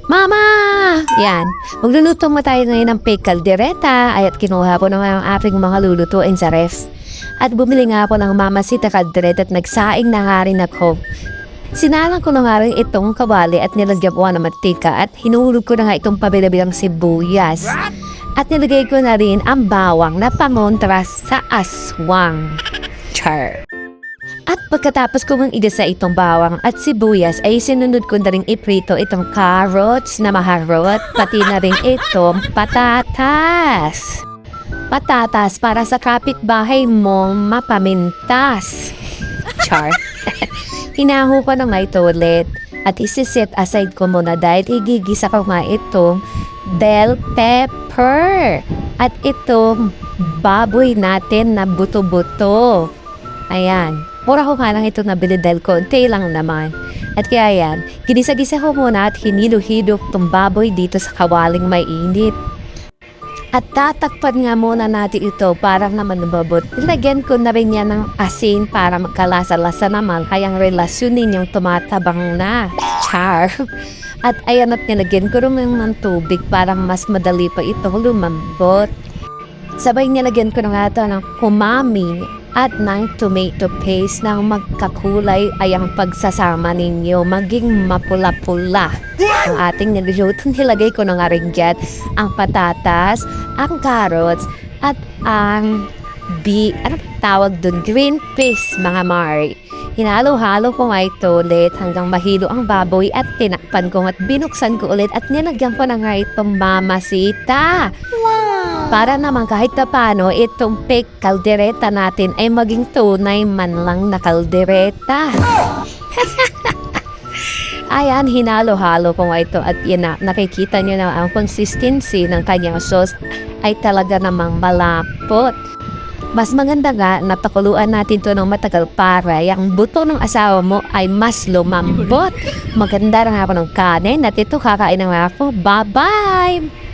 Mama! Yan. Magluluto mo tayo ngayon ng fake caldereta. Ay at kinuha po naman ang aking mga lulutuin sa ref. At bumili nga po ng Mamacita caldereta at nagsaing na nga rin ako. Sinalang ko na nga rin itong kawali at nilagyan ko ng mantika at hinulog ko na nga itong pabilabilang sibuyas. At nilagay ko na rin ang bawang na pamontras sa aswang. Char. At pagkatapos ko mang igasa itong bawang at sibuyas ay sinunod ko na rin iprito itong carrots na maharot pati na rin itong patatas. Patatas para sa kapitbahay mo mapamintas. Char. Hinaho ko na nga ito ulit at isiset aside ko muna dahil igigisa ko nga itong bell pepper at itong baboy natin na buto-buto. Ayan. Mura ko nga lang ito nabili dahil konti lang naman. At kaya yan, ginisa-gisa ko muna at hinilo-hilo itong baboy dito sa kawaling mainit. At tatakpan nga muna natin ito para naman lumabot. Ilagyan ko na rin yan ng asin para magkalasa-lasa naman. Kayang relasyonin yung tumatabang na. Char! At ayan at nilagyan ko rin ng tubig para mas madali pa ito lumambot. Sabay nilagyan ko na nga ito ng umami at ng tomato paste na magkakulay ay ang pagsasama ninyo maging mapula-pula. Ang ating niluto, nilagay ko na nga rin dyan ang patatas, ang carrots, at ang tawag dun? Green peas, mga Mari. Hinalo-halo ko nga ito ulit hanggang mahilo ang baboy at tinakpan ko at binuksan ko ulit at nilagyan ko na nga itong Mamacita. Para naman kahit na paano, itong fake caldereta natin ay maging tunay man lang na caldereta. Ayan, hinalo-halo ko nga ito at yun na, nakikita nyo na ang consistency ng kanyang sauce ay talaga namang malapot. Mas maganda nga na pakuluan natin to ng matagal para yung buto ng asawa mo ay mas lumambot. Maganda na nga po ng kanin at ito kakain na nga ako. Bye-bye!